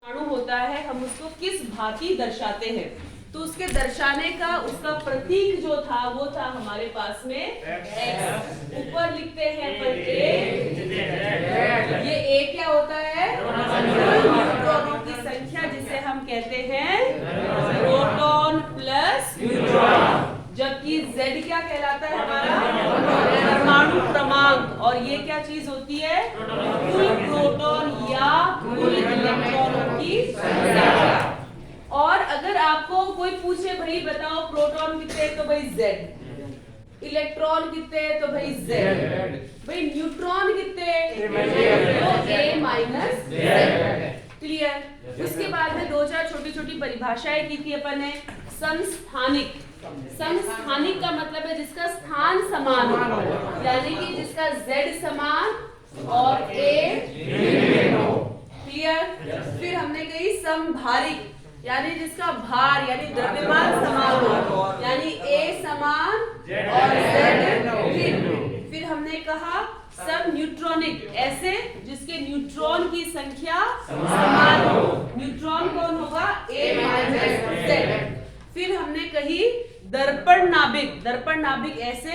अणु होता है हम उसको किस भांति दर्शाते हैं, तो उसके दर्शाने का उसका प्रतीक जो था वो था हमारे पास में x। ऊपर लिखते हैं पर ये a क्या होता है, न्यूट्रॉनों की संख्या जिसे हम कहते हैं प्रोटॉन प्लस न्यूट्रॉन, जबकि z क्या कहलाता है हमारा परमाणु क्रमांक, और ये क्या चीज होती है, कुल प्रोटॉन या कुल इलेक्ट्रॉनों की संख्या। और अगर आपको कोई पूछे भाई बताओ प्रोटॉन कितने, तो भाई z, इलेक्ट्रॉन कितने, तो भाई z, भाई न्यूट्रॉन कितने, तो a माइनस z। क्लियर। उसके बाद में दो चार छोटी छोटी परिभाषाएं की थी अपन ने। समस्थानिक, समस्थानिक का मतलब है जिसका स्थान समान हो, यानी कि जिसका z समान और a भिन्न हो। क्लियर। फिर हमने कही समभारिक, यानी जिसका भार यानी द्रव्यमान समान हो, यानी a समान और z भिन्न। फिर हमने कहा सब न्यूट्रॉनिक, ऐसे जिसके न्यूट्रॉन की संख्या समान हो। न्यूट्रॉन कौन होगा, a माइनस z। फिर हमने कही दर्पण नाभिक, दर्पण नाभिक ऐसे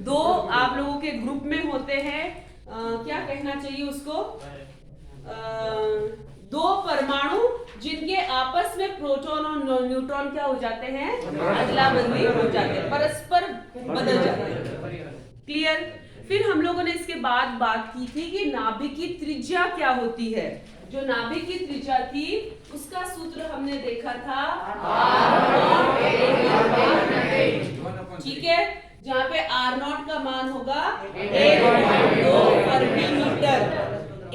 दो आप लोगों के ग्रुप में होते हैं, क्या कहना चाहिए उसको, दो परमाणु जिनके आपस में प्रोटॉन और न्यूट्रॉन क्या हो जाते हैं, अदला बदली हो जाते हैं, परस्पर बदल जाते हैं। क्लियर। फिर हम लोगों ने इसके बाद बात की थी कि नाभिक की त्रिज्या क्या होती है। जो नाभिक की त्रिज्या थी उसका सूत्र हमने देखा था ठीक है, जहाँ पे R0 का मान होगा 1.2 फर्मी मीटर।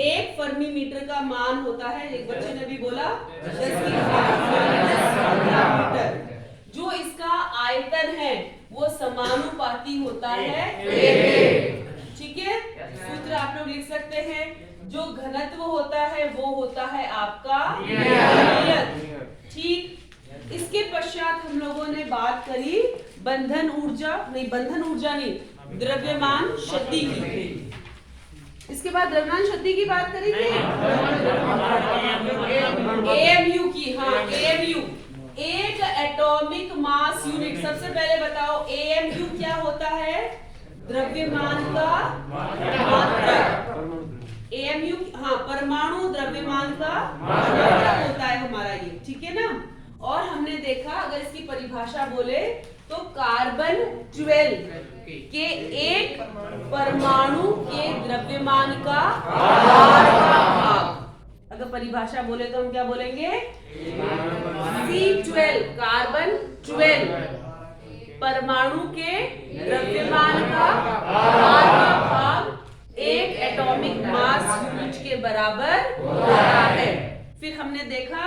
1 फर्मी मीटर का मान होता है, एक बच्चे ने भी बोला 10 की घात मीटर। जो इसका आयतन है वो समानुपाती होता है। ठीक है, सूत्र आप लोग लिख सकते हैं। जो घनत्व होता है वो होता है आपका नियत। ठीक। इसके पश्चात हम लोगों ने बात करी बंधन ऊर्जा, नहीं बंधन ऊर्जा नहीं, द्रव्यमान शक्ति की। इसके बाद द्रव्यमान शक्ति की बात करेंगे, AMU की। हाँ, AMU एक एटॉमिक मास यूनिट। सबसे पहले बताओ AMU क्या होता है, द्रव्यमान का मात्रक। AMU हाँ परमाणु द्रव्यमान का मात्रक होता है हमारा ये, ठीक है ना। और हमने देखा अगर इसकी परिभाषा बोले तो कार्बन 12 के एक परमाणु के द्रव्यमान का भाग। अगर परिभाषा बोले तो हम क्या बोलेंगे, C12 कार्बन 12 परमाणु के द्रव्यमान का भाग एक एटॉमिक मास यूनिट के बराबर होता है। फिर हमने देखा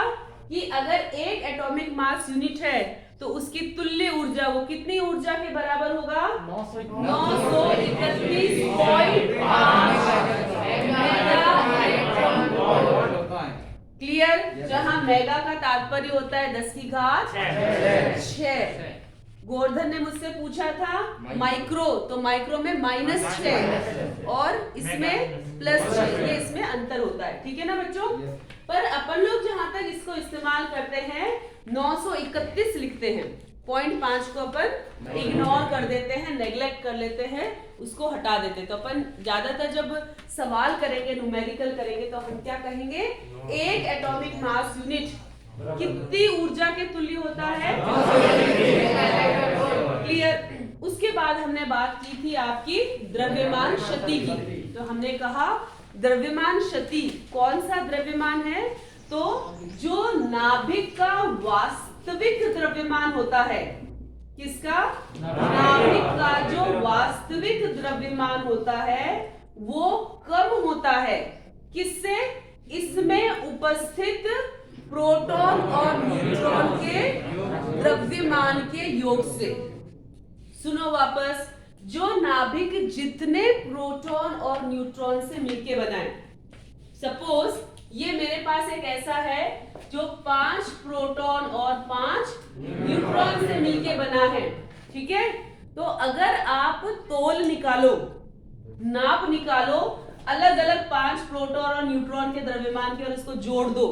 कि अगर एक एटॉमिक मास यूनिट है तो उसकी तुल्य ऊर्जा वो कितनी ऊर्जा के बराबर होगा, 931.5 क्लियर। जहां मेगा का तात्पर्य होता है 10 की घात 6। गोवर्धन ने मुझसे पूछा था माइक्रो, तो माइक्रो में -6 और इसमें +6, ये इसमें अंतर होता है। ठीक है ना बच्चों। पर अपन लोग जहां तक इसको इस्तेमाल करते हैं 931 लिखते हैं। 0.5 को अपन इग्नोर कर देते हैं, नेग्लेक्ट कर लेते हैं, उसको हटा देते हैं। तो अपन ज्यादातर जब सवाल करेंगे, न्यूमेरिकल करेंगे, तो हम क्या कहेंगे, एक एटॉमिक मास यूनिट कितनी ऊर्जा के तुल्य होता है। क्लियर। उसके बाद हमने बात की थी आपकी द्रव्यमान शक्ति की। तो हमने कहा द्रव्यमान शक्ति कौन सा द्रव्यमान है, तो जो नाभिक का वास्तविक द्रव्यमान होता है। किसका, नाभिक का जो वास्तविक द्रव्यमान होता है वो कम होता है किससे, इसमें उपस्थित प्रोटॉन और न्यूट्रॉन के द्रव्यमान के योग से। सुनो वापस, जो नाभिक जितने प्रोटॉन और न्यूट्रॉन से मिलके बना है, सपोज ये मेरे पास एक ऐसा है जो 5 प्रोटॉन और 5 न्यूट्रॉन से मिलके बना है, ठीक है। तो अगर आप तोल निकालो, नाप निकालो अलग अलग 5 प्रोटॉन और न्यूट्रॉन के द्रव्यमान के और इसको जोड़ दो,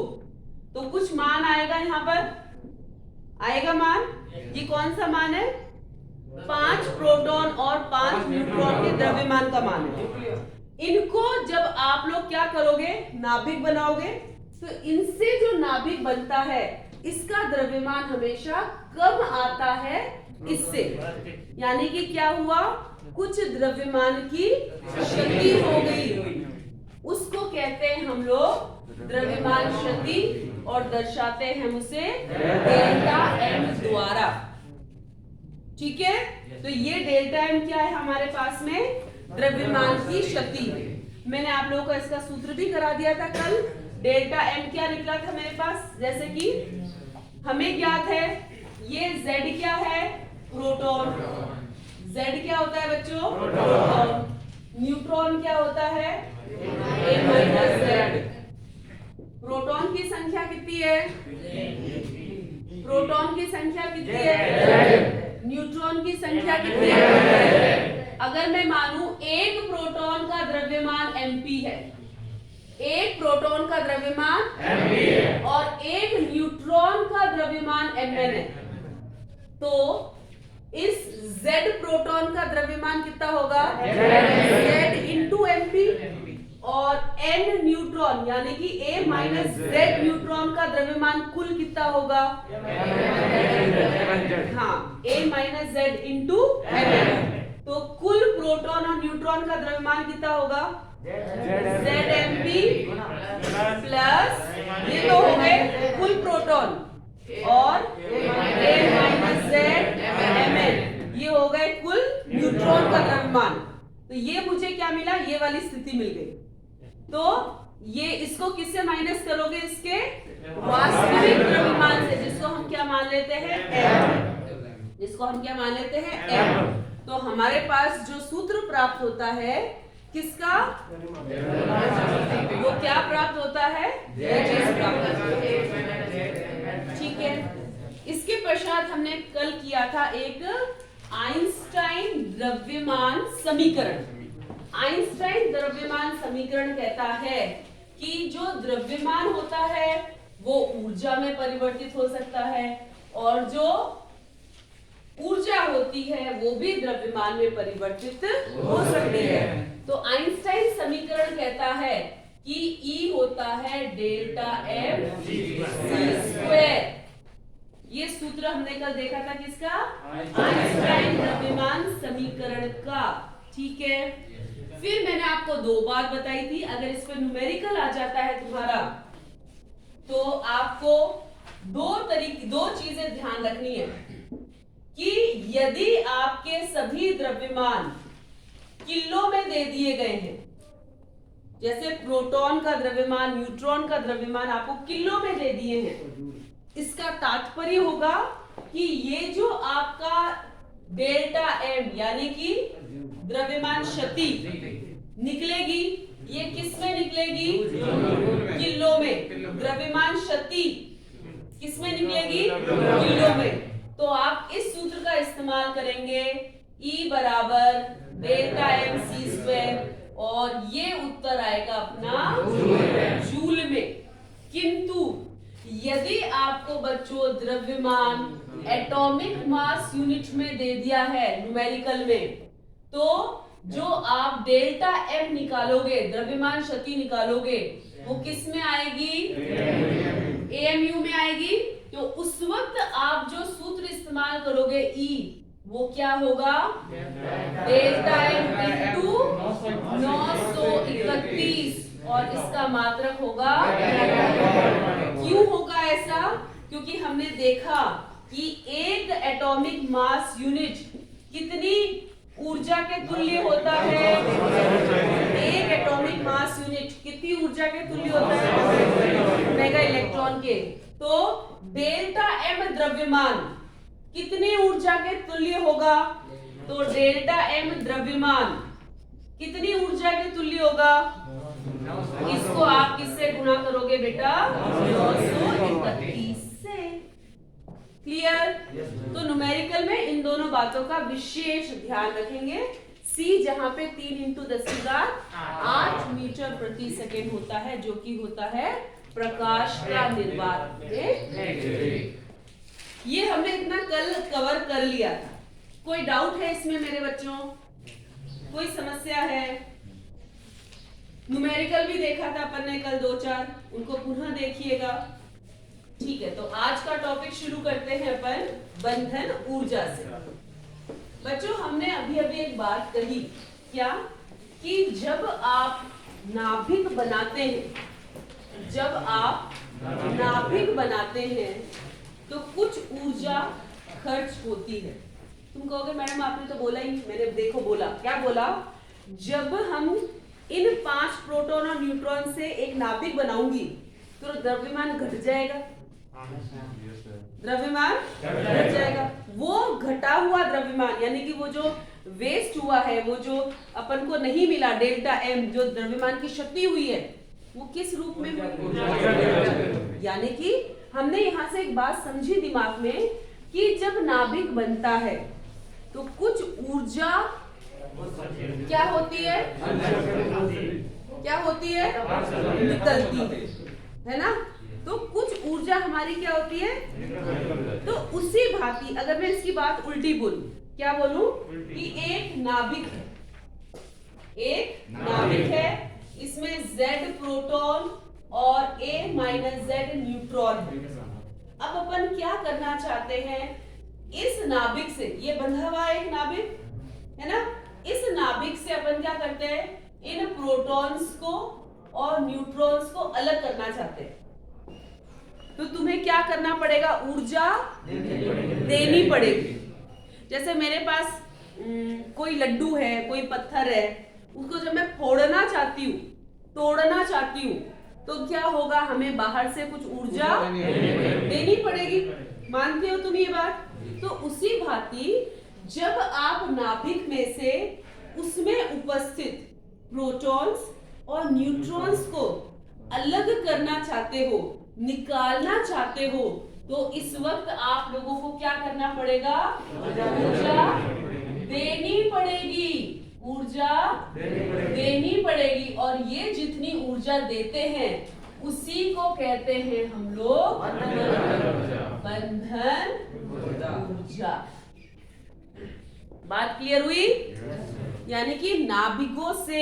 तो कुछ मान आएगा यहाँ पर, आएगा मान। ये कौन सा मान है? 5 प्रोटॉन और 5 न्यूट्रॉन के द्रव्यमान का मान है। इनको जब आप लोग क्या करोगे, नाभिक बनाओगे, तो इनसे जो नाभिक बनता है इसका द्रव्यमान हमेशा कम आता है इससे। यानी कि क्या हुआ, कुछ द्रव्यमान की क्षति हो गई, उसको कहते हैं हम लोग द्रव्यमान क्षति, और दर्शाते हैं उसे डेल्टा एम द्वारा। ठीक है, तो ये डेल्टा एम क्या है हमारे पास में? द्रव्यमान की क्षति। मैंने आप लोगों को इसका सूत्र भी करा दिया था कल। डेल्टा एम क्या निकला था मेरे पास, जैसे कि हमें ज्ञात है ये Z क्या है? प्रोटॉन। Z क्या होता है बच्चों? प्रोटॉन। न्यूट्रॉन क्या होता है? A minus Z। प्रोटॉन की संख्या कितनी है? प्रोटॉन की संख्या कितनी है? न्यूट्रॉन की संख्या कितनी है? अगर मैं मानूं एक प्रोटॉन का द्रव्यमान mp है, एक प्रोटॉन का द्रव्यमान mp है और एक न्यूट्रॉन का द्रव्यमान mn है, तो इस Z प्रोटॉन का द्रव्यमान कितना होगा? Z इंटू mp, और n न्यूट्रॉन यानी कि A माइनस Z न्यूट्रॉन का द्रव्यमान कुल कितना होगा? हाँ, A minus Z into mn। तो कुल प्रोटॉन और न्यूट्रॉन का द्रव्यमान कितना होगा? ZmP प्लस, ये तो हो गए कुल प्रोटॉन, और A माइनस Z mn, ये हो गए कुल न्यूट्रॉन का द्रव्यमान। तो ये मुझे क्या मिला? ये वाली स्थिति मिल गई। तो ये इसको किससे माइनस करोगे? इसके वास्तविक द्रव्यमान से, जिसको हम क्या मान लेते हैं? m, जिसको हम क्या मान लेते हैं? m। तो हमारे पास जो सूत्र प्राप्त होता है किसका? वो क्या प्राप्त होता है? ठीक है, इसके पश्चात हमने कल किया था एक आइंस्टाइन द्रव्यमान समीकरण। आइंस्टाइन द्रव्यमान समीकरण कहता है कि जो द्रव्यमान होता है वो ऊर्जा में परिवर्तित हो सकता है, और जो ऊर्जा होती है वो भी द्रव्यमान में परिवर्तित हो सकती है। तो आइंस्टाइन समीकरण कहता है कि E होता है डेल्टा एम सी स्क्वायर। ये सूत्र हमने कल देखा था किसका? आइंस्टाइन द्रव्यमान समीकरण का। ठीक है, फिर मैंने आपको 2 बात बताई थी, अगर इस पर न्यूमेरिकल आ जाता है तुम्हारा तो आपको दो चीजें ध्यान रखनी है कि यदि आपके सभी द्रव्यमान किलो में दे दिए गए हैं, जैसे प्रोटॉन का द्रव्यमान, न्यूट्रॉन का द्रव्यमान आपको किलो में दे दिए हैं, इसका तात्पर्य होगा कि ये जो आपका डेल्टा एम यानी कि द्रव्यमान क्षति निकलेगी, ये किस में निकलेगी? किलो में। द्रव्यमान क्षति किस में निकलेगी? किलो में। तो आप इस सूत्र का इस्तेमाल करेंगे, E बराबर डेल्टा एम सी स्क्वायर, और ये उत्तर आएगा अपना जूल में। किंतु यदि आपको बच्चों द्रव्यमान एटॉमिक मास यूनिट में दे दिया है न्यूमेरिकल में, तो जो आप डेल्टा एम निकालोगे, द्रव्यमान क्षति निकालोगे, वो किस में आएगी? एएमयू में आएगी। तो उस वक्त आप जो सूत्र इस्तेमाल करोगे E, वो क्या होगा? डेल्टा एम इंटू 931, और इसका मात्रक होगा। क्यों होगा ऐसा? क्योंकि हमने देखा कि एक एटॉमिक मास यूनिट कितनी ऊर्जा के तुल्य होता है? एक एटॉमिक मास यूनिट कितनी ऊर्जा के तुल्य होता है? मेगा इलेक्ट्रॉन के। तो डेल्टा एम द्रव्यमान कितनी ऊर्जा के तुल्य होगा? तो डेल्टा एम द्रव्यमान कितनी ऊर्जा के तुल्य होगा? इसको आप किससे गुणा करोगे बेटा? 931 से। क्लियर? तो न्यूमेरिकल में इन दोनों बातों का विशेष ध्यान रखेंगे। C जहां पे 3 × 10⁸ मीटर प्रति सेकेंड होता है, जो कि होता है प्रकाश का निर्वात में। ये हमने इतना कल कवर कर लिया था। कोई डाउट है इसमें मेरे बच्चों? कोई समस्या है? न्यूमेरिकल भी देखा था अपन ने कल 2-4, उनको पुनः देखिएगा। ठीक है, तो आज का टॉपिक शुरू करते हैं अपन बंधन ऊर्जा से। बच्चों, हमने अभी अभी एक बात कही, क्या कि जब आप नाभिक बनाते हैं, जब आप नाभिक बनाते हैं तो कुछ ऊर्जा खर्च होती है। तुम कहोगे मैडम आपने तो बोला ही, मैंने देखो बोला, क्या बोला? जब हम इन 5 प्रोटॉन और न्यूट्रॉन से एक नाभिक बनाऊंगी तो द्रव्यमान घट जाएगा, द्रव्यमान घट जाएगा। वो घटा हुआ द्रव्यमान यानी कि वो जो वेस्ट हुआ है, वो जो अपन को नहीं मिला डेल्टा एम, जो द्रव्यमान की क्षति हुई है, वो किस रूप में हुई? यानी कि हमने यहां से एक बात समझी दिमाग में कि जब नाभिक बनता है तो कुछ ऊर्जा क्या होती है? क्या होती है? निकलती है ना? तो कुछ ऊर्जा हमारी क्या होती है? तो उसी भांति अगर मैं इसकी बात उल्टी बोलूं, क्या बोलूं? कि एक नाभिक है, एक नाभिक है, इसमें Z प्रोटॉन और A- Z न्यूट्रॉन है। अब अपन क्या करना चाहते हैं? इस नाभिक से, ये बंधा हुआ एक नाभिक है ना, इस नाभिक से अपन क्या करते हैं? इन प्रोटॉन्स को और न्यूट्रॉन्स को अलग करना चाहते हैं। तो तुम्हें क्या करना पड़ेगा? ऊर्जा देनी पड़ेगी। जैसे मेरे पास कोई लड्डू है, कोई पत्थर है, उसको जब मैं फोड़ना चाहती हूँ, तोड़ना चाहती हूँ, तो क्या होगा? हमें बाहर से कुछ ऊर्जा देनी पड़ेगी। मानते हो तुम ये बात? तो उसी भांति जब आप नाभिक में से उसमें उपस्थित प्रोटॉन्स और न्यूट्रॉन्स को अलग करना चाहते हो, निकालना चाहते हो, तो इस वक्त आप लोगों को क्या करना पड़ेगा? ऊर्जा देनी पड़ेगी, ऊर्जा देनी पड़ेगी। और ये जितनी ऊर्जा देते हैं उसी को कहते हैं हम लोग बंधन ऊर्जा। बात क्लियर हुई? यानी कि नाभिकों से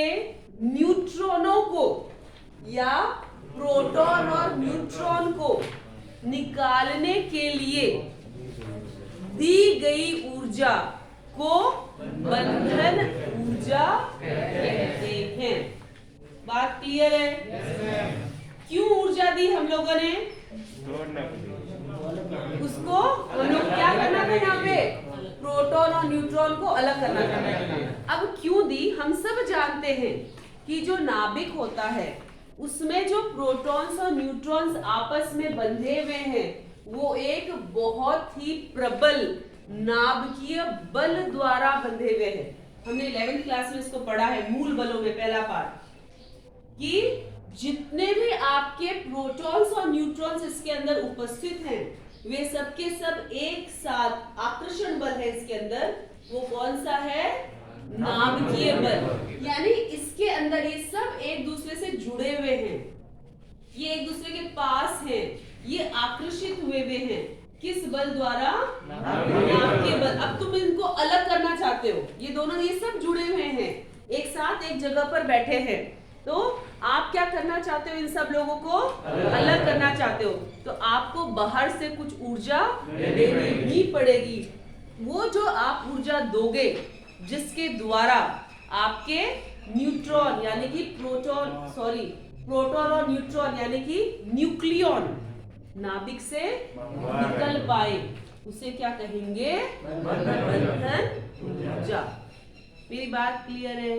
न्यूट्रॉनों को या प्रोटॉन और न्यूट्रॉन को निकालने के लिए दी गई ऊर्जा को बंधन ऊर्जा कहते हैं। बात क्लियर है? क्यों ऊर्जा दी हम लोगों ने? उसको हम लोग क्या करना था? यहाँ पे प्रोटॉन और न्यूट्रॉन को अलग करना था। अब क्यों दी? हम सब जानते हैं कि जो नाभिक होता है उसमें जो प्रोटॉन्स और न्यूट्रॉन्स आपस में बंधे हुए हैं, वो एक बहुत ही प्रबल नाभिकीय बल द्वारा बंधे हुए हैं। हमने 11th क्लास में इसको पढ़ा है, मूल बलों में पहला पार्ट, कि जितने भी आपके प्रोटॉन्स और न्यूट्रॉन्स इसके अंदर उपस्थित हैं, वे सब के सब एक साथ आकर्षण बल है इसके अंदर। वो कौन सा है? नाभिकीय बल। यानी इसके अंदर ये सब एक दूसरे से जुड़े हुए हैं, ये एक दूसरे के पास हैं, ये आकर्षित हुए हुए हैं। किस बल द्वारा? नाभिकीय बल। अब तुम इनको अलग करना चाहते हो, ये दोनों ये सब जुड़े हुए हैं, एक साथ एक जगह पर बैठे हैं, तो आप क्या करना चाहते हो? इन सब लोगों को अलग करना चाहते हो, तो आपको बाहर से कुछ ऊर्जा देनी ही पड़ेगी। वो जो आप ऊर्जा दोगे जिसके द्वारा आपके न्यूट्रॉन यानी कि प्रोटॉन और न्यूट्रॉन यानी कि न्यूक्लियॉन नाभिक से निकल पाए, उसे क्या कहेंगे? बंधन ऊर्जा। मेरी बात क्लियर है?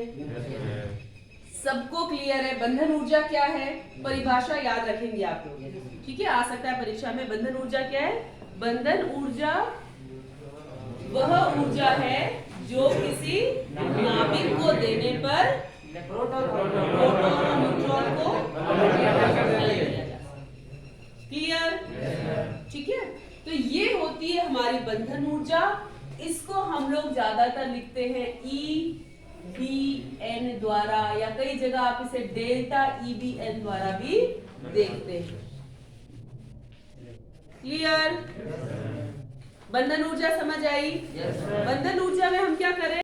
सबको क्लियर है? बंधन ऊर्जा क्या है? परिभाषा याद रखेंगे आप लोग, ठीक है? आ सकता है परीक्षा में। बंधन ऊर्जा क्या है? बंधन ऊर्जा वह ऊर्जा है जो किसी नाभिक को देने पर प्रोटॉन और न्यूट्रॉन को अलग किया जा सकता। क्लियर? ठीक है, तो ये होती है हमारी बंधन ऊर्जा। इसको हम लोग ज्यादातर लिखते हैं EBN द्वारा, या कई जगह आप इसे डेल्टा EBN द्वारा भी देखते हैं। क्लियर? बंधन ऊर्जा समझ आई? बंधन ऊर्जा में हम क्या करें?